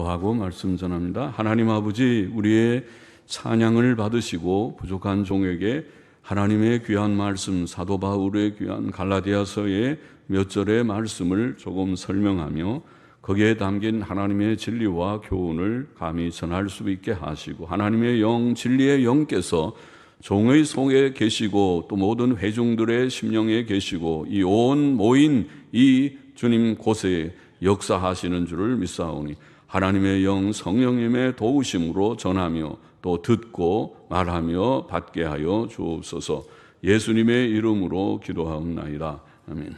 하고 말씀 전합니다. 하나님 아버지, 우리의 찬양을 받으시고 부족한 종에게 하나님의 귀한 말씀, 사도 바울의 귀한 갈라디아서의 몇 절의 말씀을 조금 설명하며 거기에 담긴 하나님의 진리와 교훈을 감히 전할 수 있게 하시고, 하나님의 영, 진리의 영께서 종의 속에 계시고 또 모든 회중들의 심령에 계시고 이 온 모인 이 주님 곳에 역사하시는 줄을 믿사오니 하나님의 영 성령님의 도우심으로 전하며 또 듣고 말하며 받게 하여 주옵소서. 예수님의 이름으로 기도하옵나이다. 아멘.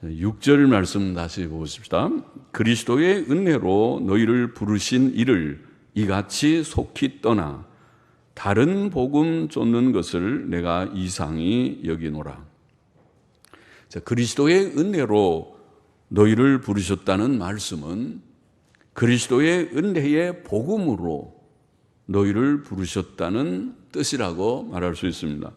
6절 말씀 다시 보십시다. 그리스도의 은혜로 너희를 부르신 이를 이같이 속히 떠나 다른 복음 쫓는 것을 내가 이상히 여기노라. 자, 그리스도의 은혜로 너희를 부르셨다는 말씀은 그리스도의 은혜의 복음으로 너희를 부르셨다는 뜻이라고 말할 수 있습니다.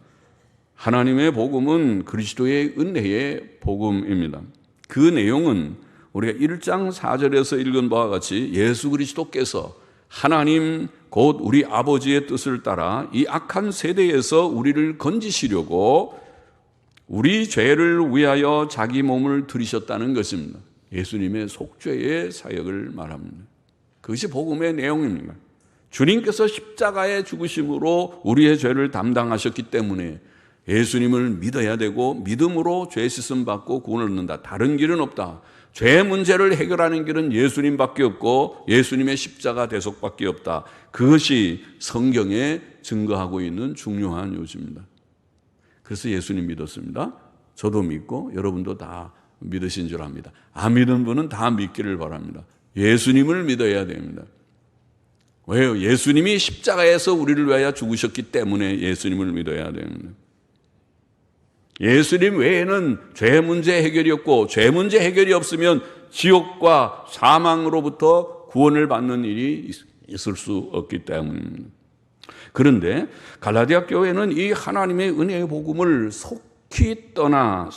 하나님의 복음은 그리스도의 은혜의 복음입니다. 그 내용은 우리가 1장 4절에서 읽은 바와 같이 예수 그리스도께서 하나님 곧 우리 아버지의 뜻을 따라 이 악한 세대에서 우리를 건지시려고 우리 죄를 위하여 자기 몸을 들이셨다는 것입니다. 예수님의 속죄의 사역을 말합니다. 그것이 복음의 내용입니다. 주님께서 십자가의 죽으심으로 우리의 죄를 담당하셨기 때문에 예수님을 믿어야 되고 믿음으로 죄 씻음 받고 구원을 얻는다. 다른 길은 없다. 죄 문제를 해결하는 길은 예수님밖에 없고 예수님의 십자가 대속밖에 없다. 그것이 성경에 증거하고 있는 중요한 요지입니다. 그래서 예수님 믿었습니다. 저도 믿고 여러분도 다 믿으신 줄 압니다. 안 믿은 분은 다 믿기를 바랍니다. 예수님을 믿어야 됩니다. 왜요? 예수님이 십자가에서 우리를 위하여 죽으셨기 때문에 예수님을 믿어야 됩니다. 예수님 외에는 죄 문제 해결이 없고 죄 문제 해결이 없으면 지옥과 사망으로부터 구원을 받는 일이 있을 수 없기 때문입니다. 그런데 갈라디아 교회는 이 하나님의 은혜의 복음을 속히 떠나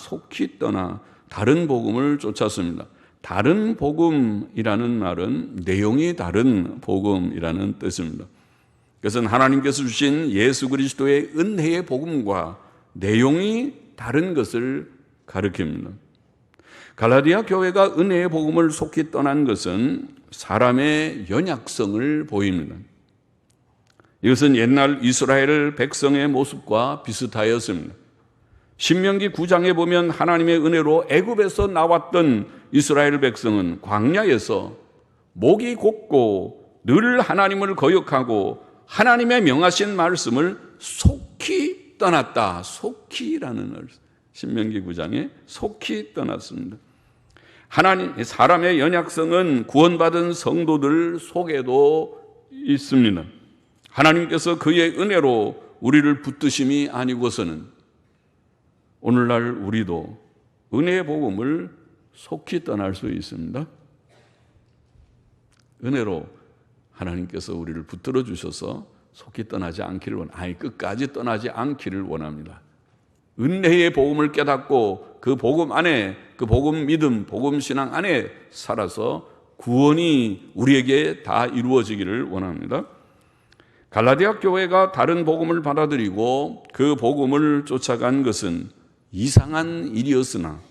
다른 복음을 쫓았습니다. 다른 복음이라는 말은 내용이 다른 복음이라는 뜻입니다. 그것은 하나님께서 주신 예수 그리스도의 은혜의 복음과 내용이 다른 것을 가리킵니다. 갈라디아 교회가 은혜의 복음을 속히 떠난 것은 사람의 연약성을 보입니다. 이것은 옛날 이스라엘 백성의 모습과 비슷하였습니다. 신명기 9장에 보면 하나님의 은혜로 애굽에서 나왔던 이스라엘 백성은 광야에서 목이 곧고 늘 하나님을 거역하고 하나님의 명하신 말씀을 속히 떠났다. 속히라는 말씀. 신명기 9장에 속히 떠났습니다. 사람의 연약성은 구원받은 성도들 속에도 있습니다. 하나님께서 그의 은혜로 우리를 붙드심이 아니고서는 오늘날 우리도 은혜의 복음을 속히 떠날 수 있습니다. 은혜로 하나님께서 우리를 붙들어 주셔서 속히 떠나지 않기를 끝까지 떠나지 않기를 원합니다. 은혜의 복음을 깨닫고 그 복음 안에, 그 복음 믿음, 복음 신앙 안에 살아서 구원이 우리에게 다 이루어지기를 원합니다. 갈라디아 교회가 다른 복음을 받아들이고 그 복음을 쫓아간 것은 이상한 일이었으나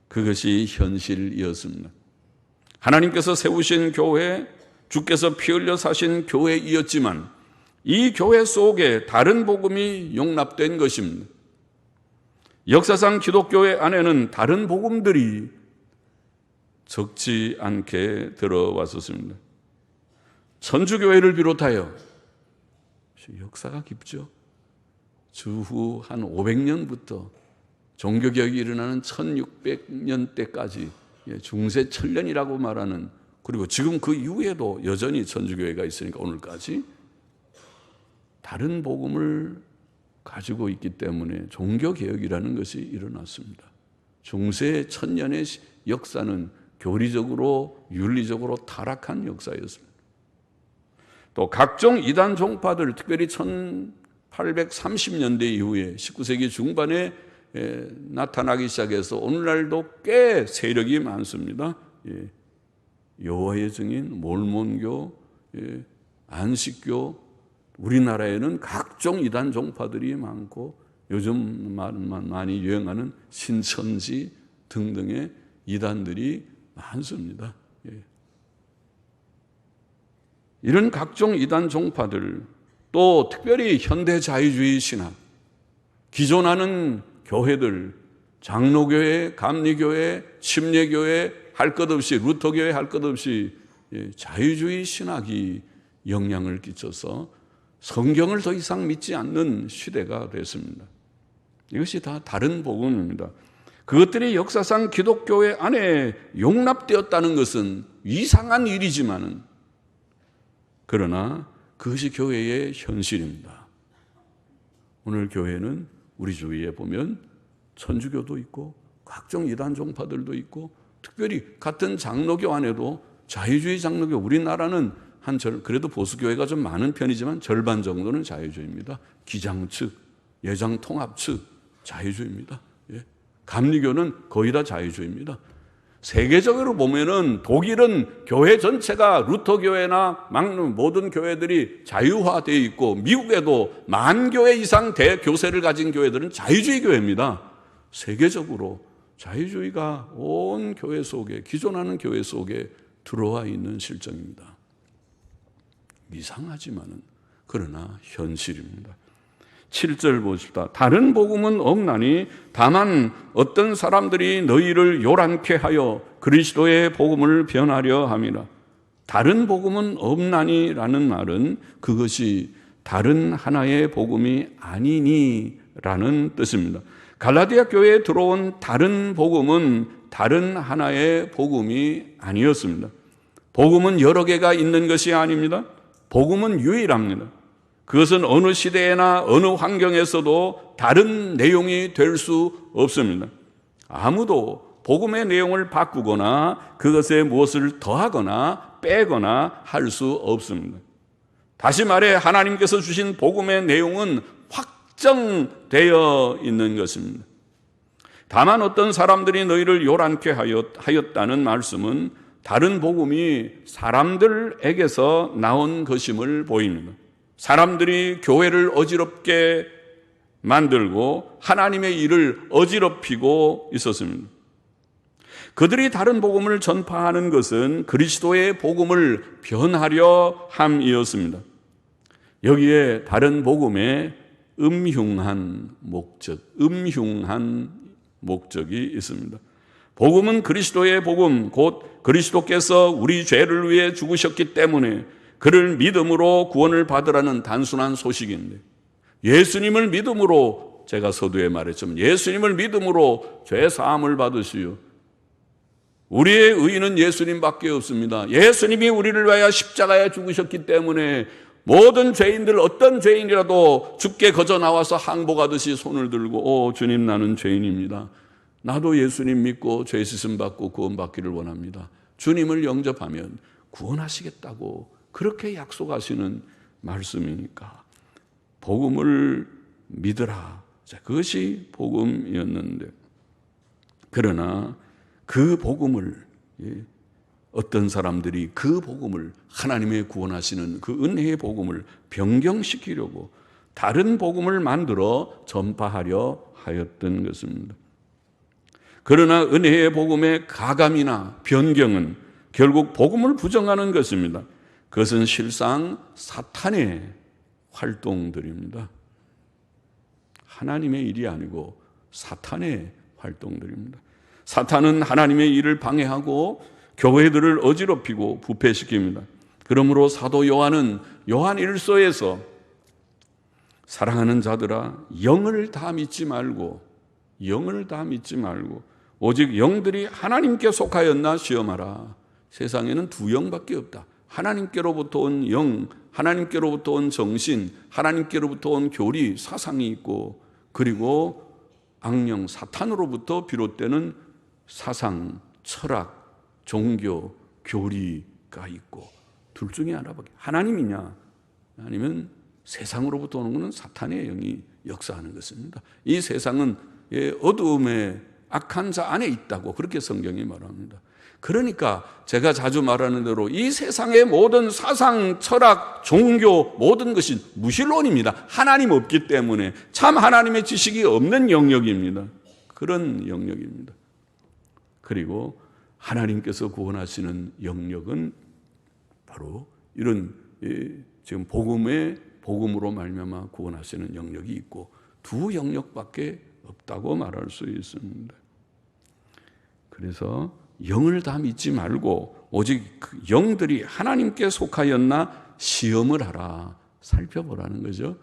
그것이 현실이었습니다. 하나님께서 세우신 교회, 주께서 피 흘려 사신 교회이었지만 이 교회 속에 다른 복음이 용납된 것입니다. 역사상 기독교회 안에는 다른 복음들이 적지 않게 들어왔었습니다. 천주교회를 비롯하여 역사가 깊죠. 주후 한 500년부터 종교개혁이 일어나는 1600년대까지 중세 천년이라고 말하는, 그리고 지금 그 이후에도 여전히 천주교회가 있으니까 오늘까지 다른 복음을 가지고 있기 때문에 종교개혁이라는 것이 일어났습니다. 중세 천년의 역사는 교리적으로 윤리적으로 타락한 역사였습니다. 또 각종 이단 종파들, 특별히 1830년대 이후에 19세기 중반에 나타나기 시작해서 오늘날도 꽤 세력이 많습니다. 여호와의 증인, 몰몬교, 안식교, 우리나라에는 각종 이단 종파들이 많고 요즘 많이 유행하는 신천지 등등의 이단들이 많습니다. 이런 각종 이단 종파들, 또 특별히 현대 자유주의 신학, 기존하는 교회들, 장로교회, 감리교회, 침례교회 할 것 없이, 루터교회 할 것 없이 자유주의 신학이 영향을 끼쳐서 성경을 더 이상 믿지 않는 시대가 됐습니다. 이것이 다 다른 복음입니다. 그것들이 역사상 기독교회 안에 용납되었다는 것은 이상한 일이지만은, 그러나 그것이 교회의 현실입니다. 오늘 교회는 우리 주위에 보면 천주교도 있고 각종 이단 종파들도 있고, 특별히 같은 장로교 안에도 자유주의 장로교, 우리나라는 그래도 보수교회가 좀 많은 편이지만 절반 정도는 자유주의입니다. 기장 측, 예장 통합 측 자유주의입니다. 감리교는 거의 다 자유주의입니다. 세계적으로 보면은 독일은 교회 전체가 루터교회나 모든 교회들이 자유화되어 있고, 미국에도 10,000교회 이상 대교세를 가진 교회들은 자유주의 교회입니다. 세계적으로 자유주의가 온 교회 속에, 기존하는 교회 속에 들어와 있는 실정입니다. 이상하지만은 그러나 현실입니다. 7절 보십시다. 다른 복음은 없나니 다만 어떤 사람들이 너희를 요란케 하여 그리스도의 복음을 변하려 함이라. 다른 복음은 없나니 라는 말은 그것이 다른 하나의 복음이 아니니 라는 뜻입니다. 갈라디아 교회에 들어온 다른 복음은 다른 하나의 복음이 아니었습니다. 복음은 여러 개가 있는 것이 아닙니다. 복음은 유일합니다. 그것은 어느 시대에나 어느 환경에서도 다른 내용이 될 수 없습니다. 아무도 복음의 내용을 바꾸거나 그것에 무엇을 더하거나 빼거나 할 수 없습니다. 다시 말해 하나님께서 주신 복음의 내용은 확정되어 있는 것입니다. 다만 어떤 사람들이 너희를 요란케 하였다는 말씀은 다른 복음이 사람들에게서 나온 것임을 보입니다. 사람들이 교회를 어지럽게 만들고 하나님의 일을 어지럽히고 있었습니다. 그들이 다른 복음을 전파하는 것은 그리스도의 복음을 변하려 함이었습니다. 여기에 다른 복음에 음흉한 목적이 있습니다. 복음은 그리스도의 복음, 곧 그리스도께서 우리 죄를 위해 죽으셨기 때문에 그를 믿음으로 구원을 받으라는 단순한 소식인데, 예수님을 믿음으로, 제가 서두에 말했지만 예수님을 믿음으로 죄 사함을 받으시오. 우리의 의인은 예수님밖에 없습니다. 예수님이 우리를 위하여 십자가에 죽으셨기 때문에 모든 죄인들, 어떤 죄인이라도 주께 거저 나와서 항복하듯이 손을 들고 주님 나는 죄인입니다. 나도 예수님 믿고 죄 씻음 받고 구원 받기를 원합니다. 주님을 영접하면 구원하시겠다고 그렇게 약속하시는 말씀이니까 복음을 믿으라. 그것이 복음이었는데, 그러나 그 복음을, 어떤 사람들이 그 복음을, 하나님의 구원하시는 그 은혜의 복음을 변경시키려고 다른 복음을 만들어 전파하려 하였던 것입니다. 그러나 은혜의 복음의 가감이나 변경은 결국 복음을 부정하는 것입니다. 그것은 실상 사탄의 활동들입니다. 하나님의 일이 아니고 사탄의 활동들입니다. 사탄은 하나님의 일을 방해하고 교회들을 어지럽히고 부패시킵니다. 그러므로 사도 요한은 요한 1서에서 사랑하는 자들아, 영을 다 믿지 말고 오직 영들이 하나님께 속하였나 시험하라. 세상에는 두 영밖에 없다. 하나님께로부터 온 영, 하나님께로부터 온 정신, 하나님께로부터 온 교리, 사상이 있고, 그리고 악령, 사탄으로부터 비롯되는 사상, 철학, 종교, 교리가 있고, 둘 중에 하나밖에. 하나님이냐 아니면 세상으로부터 오는 것은 사탄의 영이 역사하는 것입니다. 이 세상은 어두움의 악한 자 안에 있다고 그렇게 성경이 말합니다. 그러니까 제가 자주 말하는 대로 이 세상의 모든 사상, 철학, 종교 모든 것이 무신론입니다. 하나님 없기 때문에 참 하나님의 지식이 없는 영역입니다. 그런 영역입니다. 그리고 하나님께서 구원하시는 영역은 바로 이런 지금 복음으로 말미암아 구원하시는 영역이 있고 두 영역밖에 없다고 말할 수 있습니다. 그래서 영을 다 믿지 말고 오직 그 영들이 하나님께 속하였나 시험을 하라. 살펴보라는 거죠.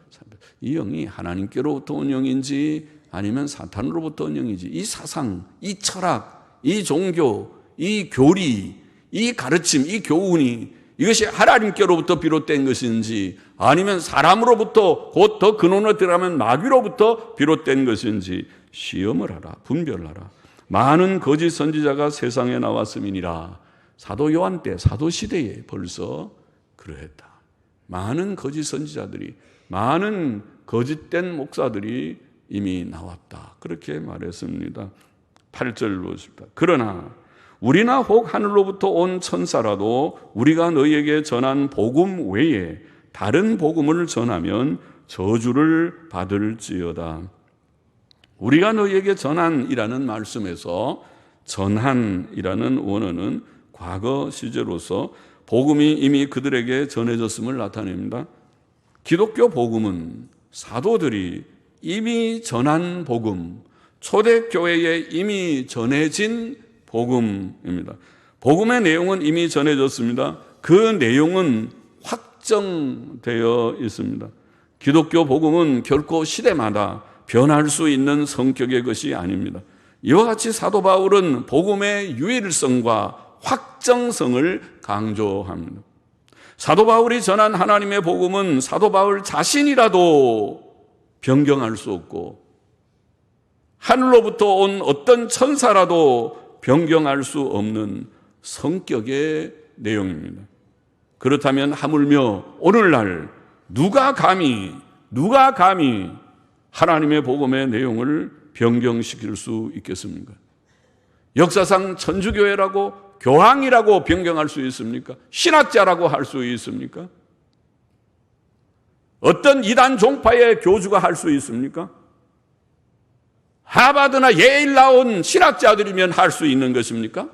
이 영이 하나님께로부터 온 영인지 아니면 사탄으로부터 온 영인지, 이 사상, 이 철학, 이 종교, 이 교리, 이 가르침, 이 교훈이 이것이 하나님께로부터 비롯된 것인지 아니면 사람으로부터 곧 더 근원으로 들어가면 마귀로부터 비롯된 것인지 시험을 하라. 분별하라. 많은 거짓 선지자가 세상에 나왔음이니라. 사도 요한 때, 사도 시대에 벌써 그러했다. 많은 거짓 선지자들이, 많은 거짓된 목사들이 이미 나왔다. 그렇게 말했습니다. 8절 보십시다. 그러나 우리나 혹 하늘로부터 온 천사라도 우리가 너희에게 전한 복음 외에 다른 복음을 전하면 저주를 받을지어다. 우리가 너희에게 전한이라는 말씀에서 전한이라는 원어는 과거 시제로서 복음이 이미 그들에게 전해졌음을 나타냅니다. 기독교 복음은 사도들이 이미 전한 복음, 초대교회에 이미 전해진 복음입니다. 복음의 내용은 이미 전해졌습니다. 그 내용은 확정되어 있습니다. 기독교 복음은 결코 시대마다 변할 수 있는 성격의 것이 아닙니다. 이와 같이 사도 바울은 복음의 유일성과 확정성을 강조합니다. 사도 바울이 전한 하나님의 복음은 사도 바울 자신이라도 변경할 수 없고 하늘로부터 온 어떤 천사라도 변경할 수 없는 성격의 내용입니다. 그렇다면 하물며 오늘날 누가 감히 하나님의 복음의 내용을 변경시킬 수 있겠습니까? 역사상 천주교회라고 교황이라고 변경할 수 있습니까? 신학자라고 할 수 있습니까? 어떤 이단 종파의 교주가 할 수 있습니까? 하버드나 예일 나온 신학자들이면 할 수 있는 것입니까?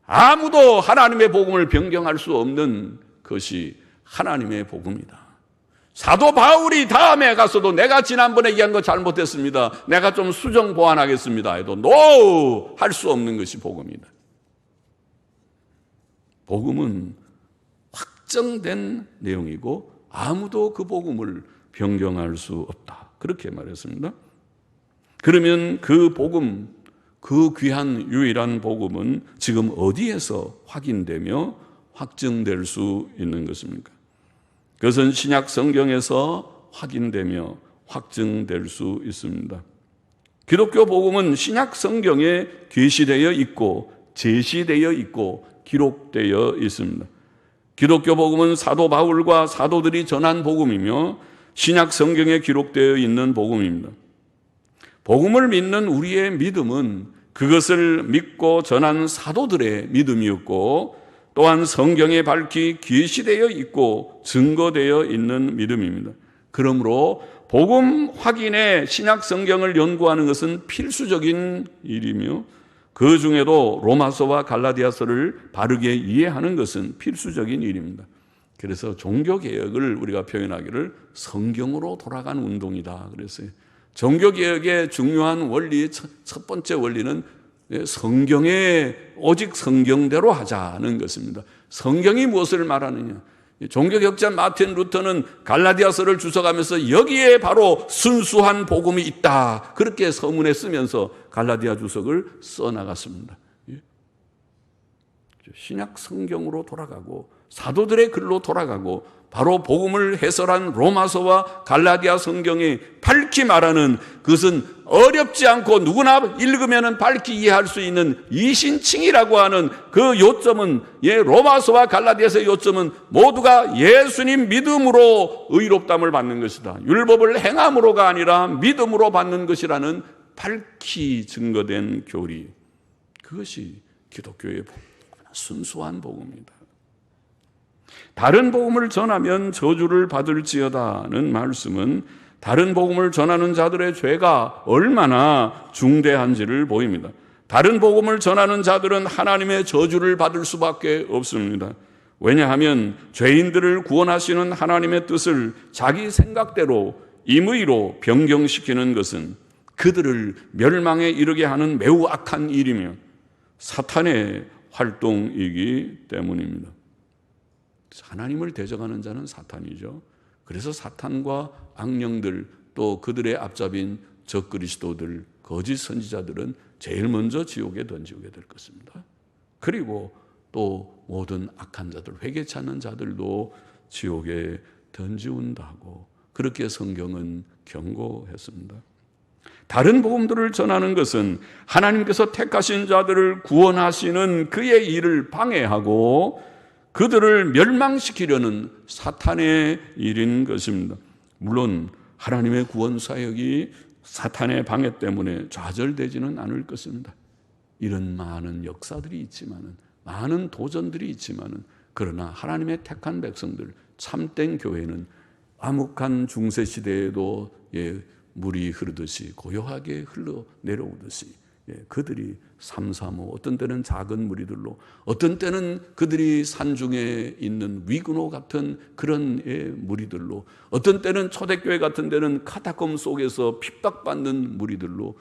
아무도 하나님의 복음을 변경할 수 없는 것이 하나님의 복음이다. 사도 바울이 다음에 가서도 내가 지난번에 얘기한 거 잘못했습니다. 내가 좀 수정 보완하겠습니다. 해도 NO! 할 수 없는 것이 복음이다. 복음은 확정된 내용이고 아무도 그 복음을 변경할 수 없다. 그렇게 말했습니다. 그러면 그 복음, 그 귀한 유일한 복음은 지금 어디에서 확인되며 확증될 수 있는 것입니까? 그것은 신약 성경에서 확인되며 확증될 수 있습니다. 기독교 복음은 신약 성경에 계시되어 있고 제시되어 있고 기록되어 있습니다. 기독교 복음은 사도 바울과 사도들이 전한 복음이며 신약 성경에 기록되어 있는 복음입니다. 복음을 믿는 우리의 믿음은 그것을 믿고 전한 사도들의 믿음이었고 또한 성경에 밝히 계시되어 있고 증거되어 있는 믿음입니다. 그러므로 복음 확인에 신약 성경을 연구하는 것은 필수적인 일이며 그 중에도 로마서와 갈라디아서를 바르게 이해하는 것은 필수적인 일입니다. 그래서 종교개혁을 우리가 표현하기를 성경으로 돌아간 운동이다 그랬어요. 종교개혁의 중요한 원리, 첫 번째 원리는 성경에 오직 성경대로 하자는 것입니다. 성경이 무엇을 말하느냐? 종교개혁자 마틴 루터는 갈라디아서를 주석하면서 여기에 바로 순수한 복음이 있다. 그렇게 서문에 쓰면서 갈라디아 주석을 써나갔습니다. 신약 성경으로 돌아가고 사도들의 글로 돌아가고 바로 복음을 해설한 로마서와 갈라디아 성경이 밝히 말하는 그것은 어렵지 않고 누구나 읽으면 밝히 이해할 수 있는 이신칭이라고 하는 그 요점은 로마서와 갈라디아서의 요점은 모두가 예수님 믿음으로 의롭담을 받는 것이다. 율법을 행함으로가 아니라 믿음으로 받는 것이라는 밝히 증거된 교리. 그것이 기독교의 순수한 복음입니다. 다른 복음을 전하면 저주를 받을지어다는 말씀은 다른 복음을 전하는 자들의 죄가 얼마나 중대한지를 보입니다. 다른 복음을 전하는 자들은 하나님의 저주를 받을 수밖에 없습니다. 왜냐하면 죄인들을 구원하시는 하나님의 뜻을 자기 생각대로 임의로 변경시키는 것은 그들을 멸망에 이르게 하는 매우 악한 일이며 사탄의 활동이기 때문입니다. 하나님을 대적하는 자는 사탄이죠. 그래서 사탄과 악령들 또 그들의 앞잡인 적그리스도들, 거짓 선지자들은 제일 먼저 지옥에 던지게 될 것입니다. 그리고 또 모든 악한 자들, 회개치 않는 자들도 지옥에 던지운다고 그렇게 성경은 경고했습니다. 다른 복음들을 전하는 것은 하나님께서 택하신 자들을 구원하시는 그의 일을 방해하고 그들을 멸망시키려는 사탄의 일인 것입니다. 물론 하나님의 구원 사역이 사탄의 방해 때문에 좌절되지는 않을 것입니다. 이런 많은 역사들이 있지만은, 많은 도전들이 있지만은, 그러나 하나님의 택한 백성들, 참된 교회는 암흑한 중세 시대에도 물이 흐르듯이 고요하게 흘러 내려오듯이 그들이 삼삼오, 어떤 때는 작은 무리들로, 어떤 때는 그들이 산중에 있는 위근호 같은 그런 무리들로, 어떤 때는 초대교회 같은 데는 카타콤 속에서 핍박받는 무리들로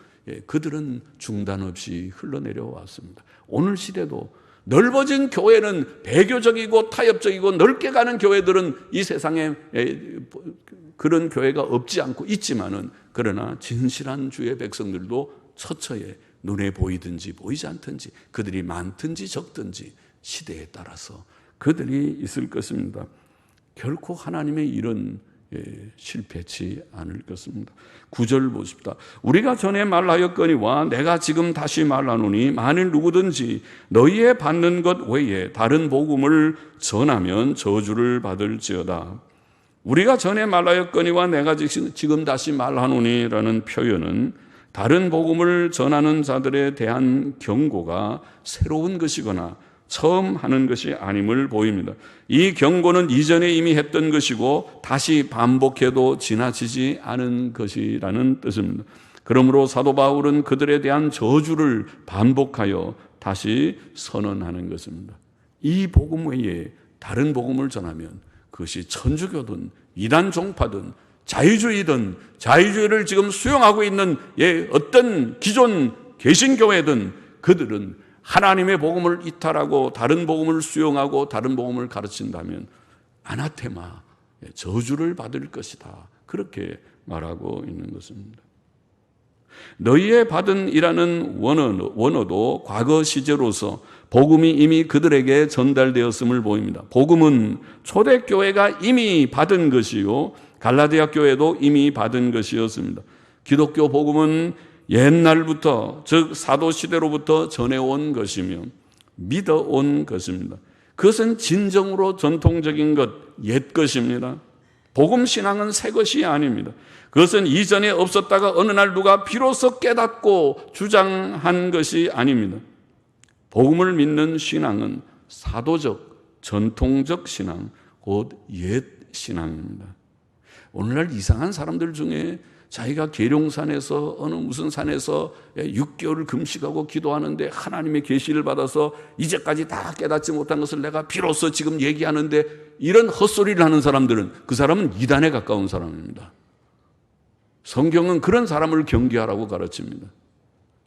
그들은 중단 없이 흘러내려왔습니다. 오늘 시대도 넓어진 교회는 배교적이고 타협적이고 넓게 가는 교회들은 이 세상에 그런 교회가 없지 않고 있지만은, 그러나 진실한 주의 백성들도 처처에 눈에 보이든지 보이지 않든지, 그들이 많든지 적든지 시대에 따라서 그들이 있을 것입니다. 결코 하나님의 일은 실패치 않을 것입니다. 9절 보십시다. 우리가 전에 말하였거니와 내가 지금 다시 말하노니 만일 누구든지 너희의 받는 것 외에 다른 복음을 전하면 저주를 받을지어다. 우리가 전에 말하였거니와 내가 지금 다시 말하노니라는 표현은 다른 복음을 전하는 자들에 대한 경고가 새로운 것이거나 처음 하는 것이 아님을 보입니다. 이 경고는 이전에 이미 했던 것이고 다시 반복해도 지나치지 않은 것이라는 뜻입니다. 그러므로 사도 바울은 그들에 대한 저주를 반복하여 다시 선언하는 것입니다. 이 복음 외에 다른 복음을 전하면 그것이 천주교든 이단 종파든 자유주의든 자유주의를 지금 수용하고 있는 어떤 기존 개신교회든 그들은 하나님의 복음을 이탈하고 다른 복음을 수용하고 다른 복음을 가르친다면 아나테마, 저주를 받을 것이다. 그렇게 말하고 있는 것입니다. 너희의 받은 이라는 원어도 과거 시제로서 복음이 이미 그들에게 전달되었음을 보입니다. 복음은 초대교회가 이미 받은 것이요 갈라디아 교회도 이미 받은 것이었습니다. 기독교 복음은 옛날부터, 즉 사도시대로부터 전해온 것이며 믿어온 것입니다. 그것은 진정으로 전통적인 것, 옛 것입니다. 복음신앙은 새 것이 아닙니다. 그것은 이전에 없었다가 어느 날 누가 비로소 깨닫고 주장한 것이 아닙니다. 복음을 믿는 신앙은 사도적, 전통적 신앙, 곧 옛 신앙입니다. 오늘날 이상한 사람들 중에 자기가 계룡산에서 어느 무슨 산에서 6개월을 금식하고 기도하는데 하나님의 계시를 받아서 이제까지 다 깨닫지 못한 것을 내가 비로소 지금 얘기하는데, 이런 헛소리를 하는 사람들은 그 사람은 이단에 가까운 사람입니다. 성경은 그런 사람을 경계하라고 가르칩니다.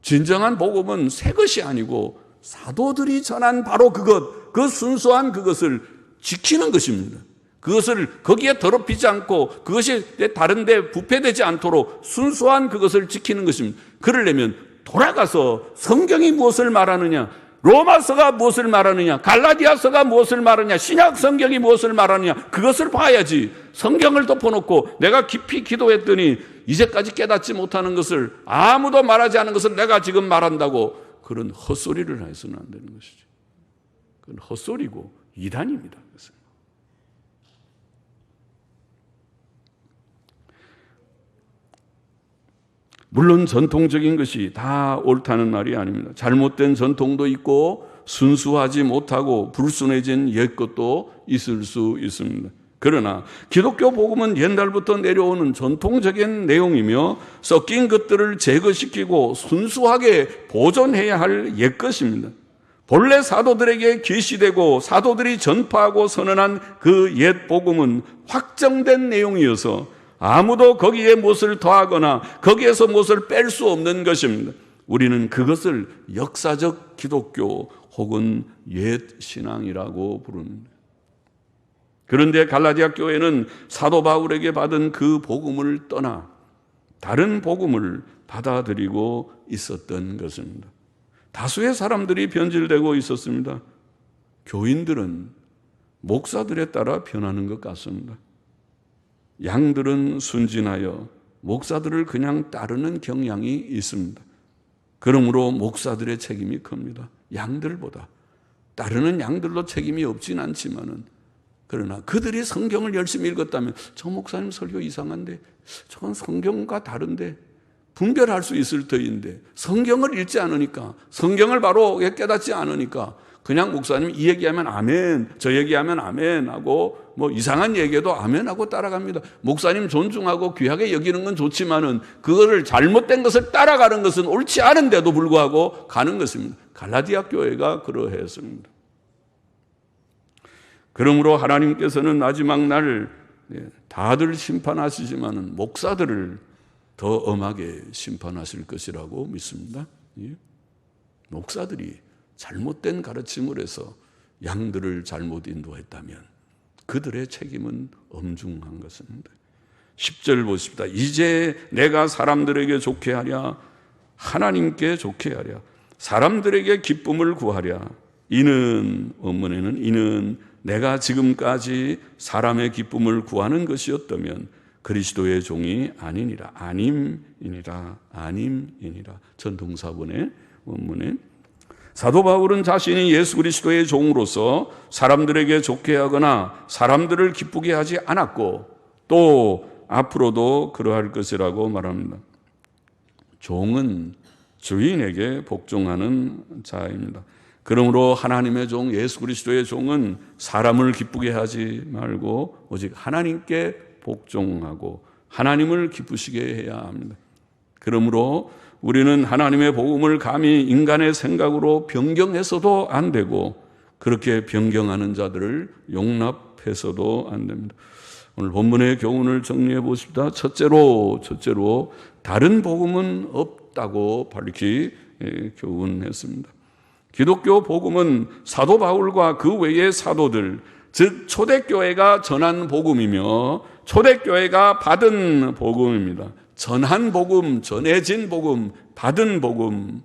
진정한 복음은 새 것이 아니고 사도들이 전한 바로 그것, 그 순수한 그것을 지키는 것입니다. 그것을 거기에 더럽히지 않고 그것이 다른 데 부패되지 않도록 순수한 그것을 지키는 것입니다. 그러려면 돌아가서 성경이 무엇을 말하느냐, 로마서가 무엇을 말하느냐, 갈라디아서가 무엇을 말하느냐, 신약 성경이 무엇을 말하느냐, 그것을 봐야지. 성경을 덮어놓고 내가 깊이 기도했더니 이제까지 깨닫지 못하는 것을, 아무도 말하지 않은 것을 내가 지금 말한다고 그런 헛소리를 해서는 안 되는 것이죠. 그건 헛소리고 이단입니다. 물론 전통적인 것이 다 옳다는 말이 아닙니다. 잘못된 전통도 있고 순수하지 못하고 불순해진 옛 것도 있을 수 있습니다. 그러나 기독교 복음은 옛날부터 내려오는 전통적인 내용이며 섞인 것들을 제거시키고 순수하게 보존해야 할 옛 것입니다. 본래 사도들에게 계시되고 사도들이 전파하고 선언한 그 옛 복음은 확정된 내용이어서 아무도 거기에 무엇을 더하거나 거기에서 무엇을 뺄 수 없는 것입니다. 우리는 그것을 역사적 기독교 혹은 옛 신앙이라고 부릅니다. 그런데 갈라디아 교회는 사도 바울에게 받은 그 복음을 떠나 다른 복음을 받아들이고 있었던 것입니다. 다수의 사람들이 변질되고 있었습니다. 교인들은 목사들에 따라 변하는 것 같습니다. 양들은 순진하여 목사들을 그냥 따르는 경향이 있습니다. 그러므로 목사들의 책임이 큽니다. 양들보다. 따르는 양들로 책임이 없진 않지만은, 그러나 그들이 성경을 열심히 읽었다면 저 목사님 설교 이상한데, 저건 성경과 다른데, 분별할 수 있을 터인데 성경을 읽지 않으니까, 성경을 바로 깨닫지 않으니까 그냥 목사님 이 얘기하면 아멘, 저 얘기하면 아멘 하고 뭐 이상한 얘기해도 아멘 하고 따라갑니다. 목사님 존중하고 귀하게 여기는 건 좋지만은 그거를 잘못된 것을 따라가는 것은 옳지 않은데도 불구하고 가는 것입니다. 갈라디아 교회가 그러했습니다. 그러므로 하나님께서는 마지막 날 다들 심판하시지만은 목사들을 더 엄하게 심판하실 것이라고 믿습니다. 목사들이 잘못된 가르침을 해서 양들을 잘못 인도했다면 그들의 책임은 엄중한 것입니다. 10절 보십시다. 이제 내가 사람들에게 좋게 하랴, 하나님께 좋게 하랴, 사람들에게 기쁨을 구하랴. 이는, 원문에는 이는 내가 지금까지 사람의 기쁨을 구하는 것이었다면 그리스도의 종이 아니니라. 아님이니라. 아님이니라. 전동사본의 원문에 사도 바울은 자신이 예수 그리스도의 종으로서 사람들에게 좋게 하거나 사람들을 기쁘게 하지 않았고 또 앞으로도 그러할 것이라고 말합니다. 종은 주인에게 복종하는 자입니다. 그러므로 하나님의 종, 예수 그리스도의 종은 사람을 기쁘게 하지 말고 오직 하나님께 복종하고 하나님을 기쁘시게 해야 합니다. 그러므로 우리는 하나님의 복음을 감히 인간의 생각으로 변경해서도 안 되고 그렇게 변경하는 자들을 용납해서도 안 됩니다. 오늘 본문의 교훈을 정리해 보십시다. 첫째로 다른 복음은 없다고 밝히 교훈했습니다. 기독교 복음은 사도 바울과 그 외의 사도들, 즉 초대교회가 전한 복음이며 초대교회가 받은 복음입니다. 전한 복음, 전해진 복음, 받은 복음.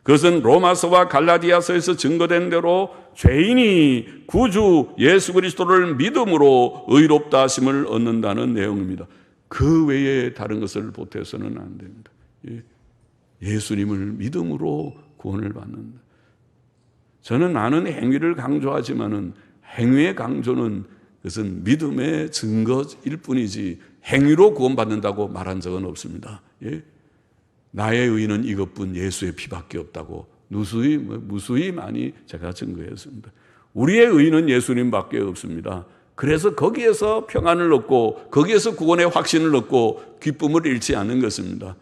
그것은 로마서와 갈라디아서에서 증거된 대로 죄인이 구주 예수 그리스도를 믿음으로 의롭다 하심을 얻는다는 내용입니다. 그 외에 다른 것을 보태서는 안 됩니다. 예수님을 믿음으로 구원을 받는다. 저는 많은 행위를 강조하지만은 행위의 강조는 그것은 믿음의 증거일 뿐이지 행위로 구원받는다고 말한 적은 없습니다. 나의 의는 이것뿐 예수의 피밖에 없다고 무수히 많이 제가 증거했습니다. 우리의 의는 예수님밖에 없습니다. 그래서 거기에서 평안을 얻고 거기에서 구원의 확신을 얻고 기쁨을 잃지 않는 것입니다.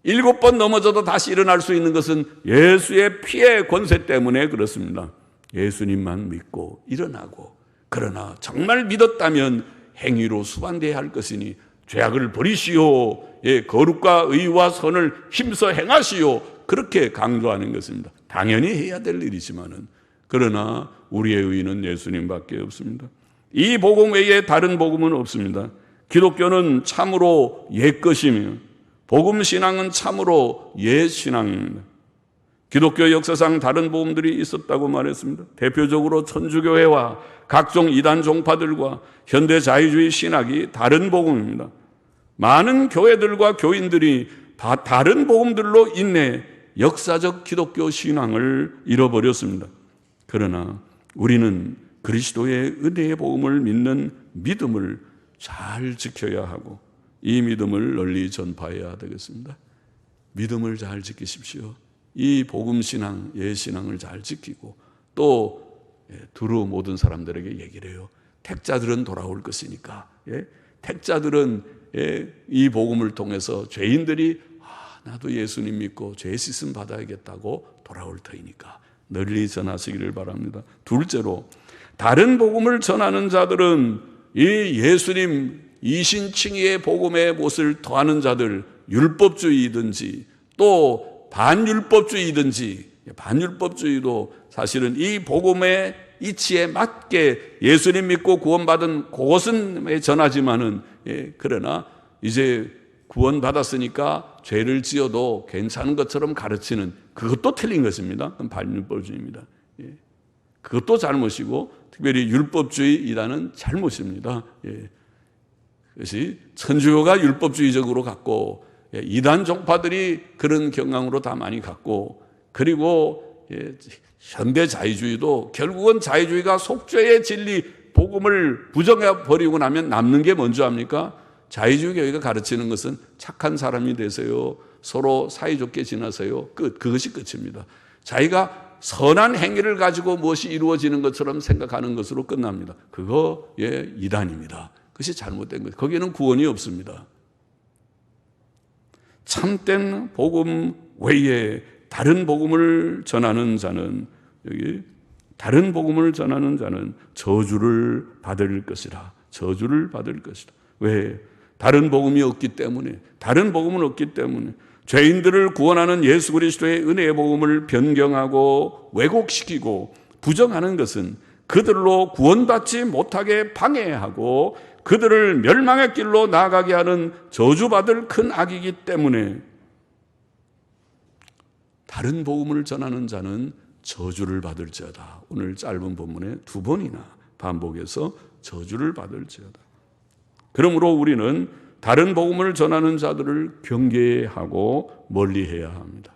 7번 넘어져도 다시 일어날 수 있는 것은 예수의 피의 권세 때문에 그렇습니다. 예수님만 믿고 일어나고, 그러나 정말 믿었다면 행위로 수반돼야 할 것이니 죄악을 버리시오, 거룩과 의와 선을 힘써 행하시오, 그렇게 강조하는 것입니다. 당연히 해야 될 일이지만은, 그러나 우리의 의는 예수님밖에 없습니다. 이 복음 외에 다른 복음은 없습니다. 기독교는 참으로 옛 것이며 복음 신앙은 참으로 옛 신앙입니다. 기독교 역사상 다른 복음들이 있었다고 말했습니다. 대표적으로 천주교회와 각종 이단 종파들과 현대 자유주의 신학이 다른 복음입니다. 많은 교회들과 교인들이 다 다른 복음들로 인해 역사적 기독교 신앙을 잃어버렸습니다. 그러나 우리는 그리스도의 은혜의 복음을 믿는 믿음을 잘 지켜야 하고 이 믿음을 널리 전파해야 되겠습니다. 믿음을 잘 지키십시오. 이 복음신앙, 예신앙을 잘 지키고 또 두루 모든 사람들에게 얘기를 해요. 택자들은 돌아올 것이니까. 택자들은 이 복음을 통해서 죄인들이 나도 예수님 믿고 죄 씻음 받아야겠다고 돌아올 터이니까 널리 전하시기를 바랍니다. 둘째로, 다른 복음을 전하는 자들은 이 예수님 이신칭의의 복음의 못을 더하는 자들, 율법주의이든지 또 반율법주의이든지, 반율법주의도 사실은 이 복음의 이치에 맞게 예수님 믿고 구원받은 그것은 전하지만은, 그러나 이제 구원받았으니까 죄를 지어도 괜찮은 것처럼 가르치는 그것도 틀린 것입니다. 그건 반율법주의입니다. 그것도 잘못이고 특별히 율법주의 이단은 잘못입니다. 그것이 천주교가 율법주의적으로 갔고 이단 종파들이 그런 경향으로 다 많이 갔고, 그리고 현대 자유주의도 결국은 자유주의가 속죄의 진리 복음을 부정해 버리고 나면 남는 게 뭔지 압니까? 자유주의 교회가 가르치는 것은 착한 사람이 되세요, 서로 사이좋게 지내세요, 끝. 그것이 끝입니다. 자기가 선한 행위를 가지고 무엇이 이루어지는 것처럼 생각하는 것으로 끝납니다. 그거 이단입니다. 그것이 잘못된 거예요. 거기에는 구원이 없습니다. 참된 복음 외에 다른 복음을 전하는 자는, 여기 다른 복음을 전하는 자는 저주를 받을 것이라. 저주를 받을 것이다. 왜? 다른 복음이 없기 때문에, 다른 복음은 없기 때문에 죄인들을 구원하는 예수 그리스도의 은혜의 복음을 변경하고 왜곡시키고 부정하는 것은 그들로 구원받지 못하게 방해하고 그들을 멸망의 길로 나아가게 하는 저주받을 큰 악이기 때문에 다른 복음을 전하는 자는 저주를 받을지어다. 오늘 짧은 본문에 2번이나 반복해서 저주를 받을지어다. 그러므로 우리는 다른 복음을 전하는 자들을 경계하고 멀리해야 합니다.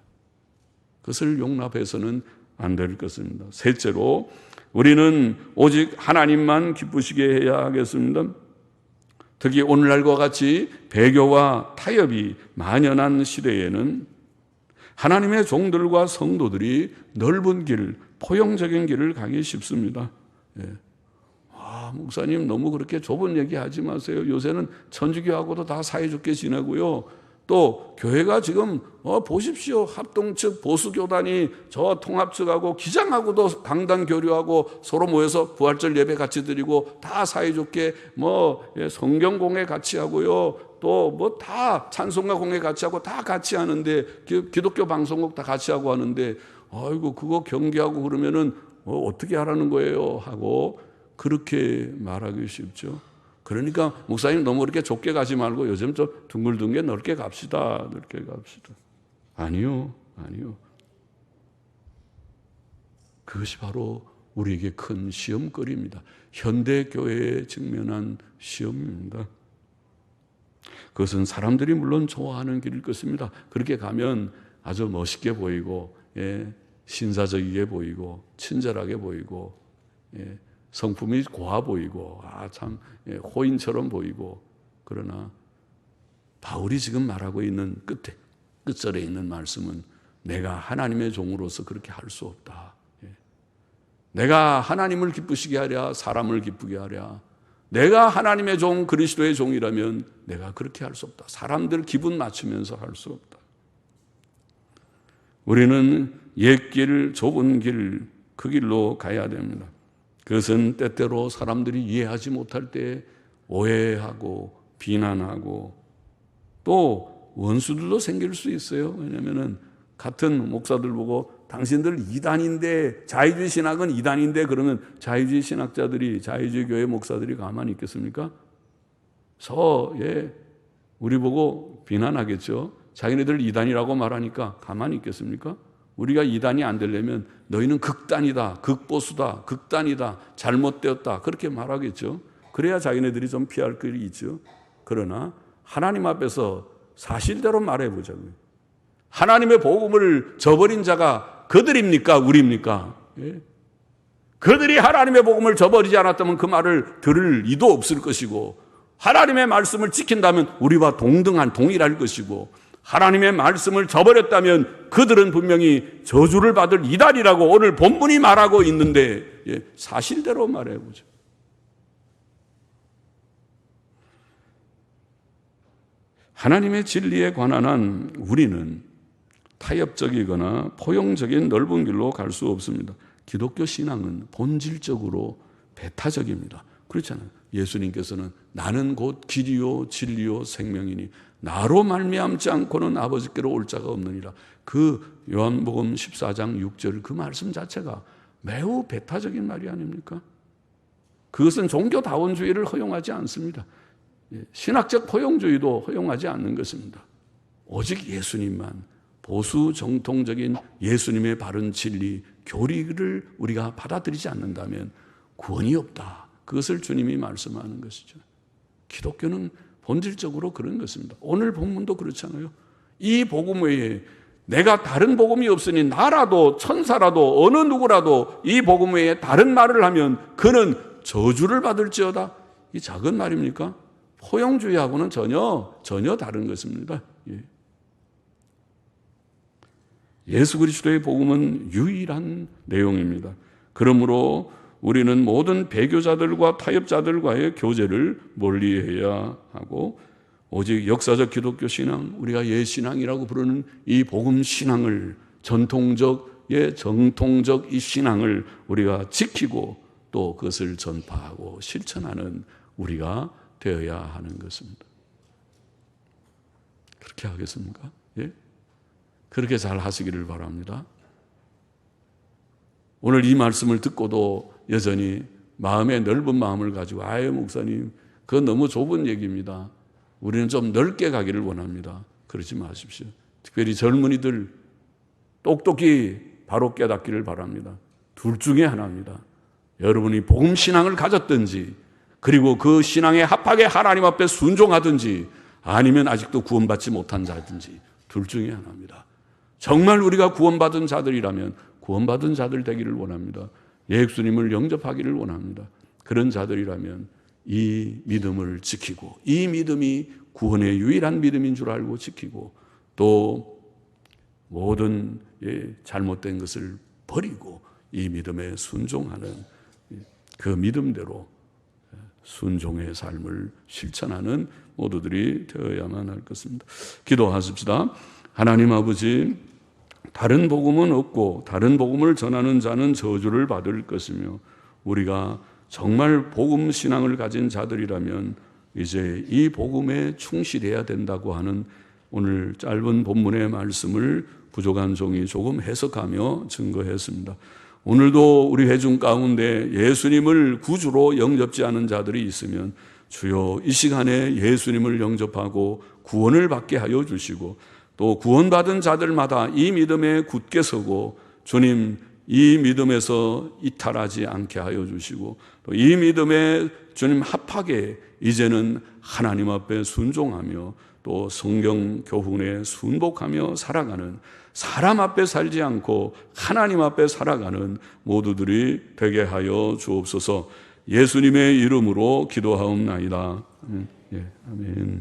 그것을 용납해서는 안 될 것입니다. 셋째로, 우리는 오직 하나님만 기쁘시게 해야 하겠습니다. 특히 오늘날과 같이 배교와 타협이 만연한 시대에는 하나님의 종들과 성도들이 넓은 길, 포용적인 길을 가기 쉽습니다. 목사님 너무 그렇게 좁은 얘기 하지 마세요. 요새는 천주교하고도 다 사이좋게 지내고요. 또 교회가 지금 보십시오. 합동 측 보수교단이 저 통합 측하고 기장하고도 강단 교류하고 서로 모여서 부활절 예배 같이 드리고 다 사이좋게 성경 공회 같이 하고요. 또 다 찬송가 공회 같이 하고 다 같이 하는데, 기독교 방송국 다 같이 하고 하는데, 아이고 그거 경계하고 그러면은 어떻게 하라는 거예요 하고 그렇게 말하기 쉽죠. 그러니까 목사님 너무 이렇게 좁게 가지 말고 요즘 좀 둥글둥글 넓게 갑시다. 넓게 갑시다. 아니요. 그것이 바로 우리에게 큰 시험거리입니다. 현대교회에 직면한 시험입니다. 그것은 사람들이 물론 좋아하는 길일 것입니다. 그렇게 가면 아주 멋있게 보이고, 신사적이게 보이고, 친절하게 보이고, 성품이 고와 보이고, 참 호인처럼 보이고. 그러나 바울이 지금 말하고 있는 끝절에 있는 말씀은 내가 하나님의 종으로서 그렇게 할 수 없다. 내가 하나님을 기쁘시게 하랴, 사람을 기쁘게 하랴. 내가 하나님의 종, 그리스도의 종이라면 내가 그렇게 할 수 없다. 사람들 기분 맞추면서 할 수 없다. 우리는 옛길, 좁은 길, 그 길로 가야 됩니다. 그것은 때때로 사람들이 이해하지 못할 때 오해하고 비난하고 또 원수들도 생길 수 있어요. 왜냐하면 같은 목사들 보고 당신들 이단인데, 자유주의 신학은 이단인데, 그러면 자유주의 신학자들이, 자유주의 교회 목사들이 가만히 있겠습니까? 우리 보고 비난하겠죠. 자기네들 이단이라고 말하니까 가만히 있겠습니까? 우리가 이단이 안 되려면 너희는 극단이다, 극보수다, 극단이다, 잘못되었다, 그렇게 말하겠죠. 그래야 자기네들이 좀 피할 길이 있죠. 그러나 하나님 앞에서 사실대로 말해보자고요. 하나님의 복음을 저버린 자가 그들입니까? 우리입니까? 그들이 하나님의 복음을 저버리지 않았다면 그 말을 들을 이도 없을 것이고, 하나님의 말씀을 지킨다면 우리와 동일할 것이고, 하나님의 말씀을 저버렸다면 그들은 분명히 저주를 받을 이달이라고 오늘 본문이 말하고 있는데 사실대로 말해보죠. 하나님의 진리에 관한 한 우리는 타협적이거나 포용적인 넓은 길로 갈 수 없습니다. 기독교 신앙은 본질적으로 배타적입니다. 그렇잖아요. 예수님께서는 나는 곧 길이요 진리요 생명이니 나로 말미암지 않고는 아버지께로 올 자가 없느니라. 그 요한복음 14장 6절 그 말씀 자체가 매우 배타적인 말이 아닙니까? 그것은 종교다원주의를 허용하지 않습니다. 신학적 포용주의도 허용하지 않는 것입니다. 오직 예수님만, 보수 정통적인 예수님의 바른 진리, 교리를 우리가 받아들이지 않는다면 구원이 없다. 그것을 주님이 말씀하는 것이죠. 기독교는 본질적으로 그런 것입니다. 오늘 본문도 그렇잖아요. 이 복음 외에 내가 다른 복음이 없으니 나라도 천사라도 어느 누구라도 이 복음 외에 다른 말을 하면 그는 저주를 받을지어다. 이 작은 말입니까? 포용주의하고는 전혀 다른 것입니다. 예수 그리스도의 복음은 유일한 내용입니다. 그러므로 우리는 모든 배교자들과 타협자들과의 교제를 멀리해야 하고 오직 역사적 기독교 신앙, 우리가 예신앙이라고 부르는 이 복음 신앙을 정통적 이 신앙을 우리가 지키고 또 그것을 전파하고 실천하는 우리가 되어야 하는 것입니다. 그렇게 하겠습니까? 예? 그렇게 잘 하시기를 바랍니다. 오늘 이 말씀을 듣고도 여전히 마음의 넓은 마음을 가지고 아유 목사님 그건 너무 좁은 얘기입니다. 우리는 좀 넓게 가기를 원합니다. 그러지 마십시오. 특별히 젊은이들 똑똑히 바로 깨닫기를 바랍니다. 둘 중에 하나입니다. 여러분이 복음 신앙을 가졌든지 그리고 그 신앙에 합하게 하나님 앞에 순종하든지 아니면 아직도 구원받지 못한 자든지 둘 중에 하나입니다. 정말 우리가 구원받은 자들이라면 구원받은 자들 되기를 원합니다. 예수님을 영접하기를 원합니다. 그런 자들이라면 이 믿음을 지키고 이 믿음이 구원의 유일한 믿음인 줄 알고 지키고 또 모든 잘못된 것을 버리고 이 믿음에 순종하는 그 믿음대로 순종의 삶을 실천하는 모두들이 되어야만 할 것입니다. 기도하십시다. 하나님 아버지, 다른 복음은 없고 다른 복음을 전하는 자는 저주를 받을 것이며 우리가 정말 복음 신앙을 가진 자들이라면 이제 이 복음에 충실해야 된다고 하는 오늘 짧은 본문의 말씀을 부족한 종이 조금 해석하며 증거했습니다. 오늘도 우리 회중 가운데 예수님을 구주로 영접지 않은 자들이 있으면 주여 이 시간에 예수님을 영접하고 구원을 받게 하여 주시고 또 구원받은 자들마다 이 믿음에 굳게 서고 주님 이 믿음에서 이탈하지 않게 하여 주시고 또 이 믿음에 주님 합하게 이제는 하나님 앞에 순종하며 또 성경 교훈에 순복하며 살아가는 사람 앞에 살지 않고 하나님 앞에 살아가는 모두들이 되게 하여 주옵소서. 예수님의 이름으로 기도하옵나이다. 아멘.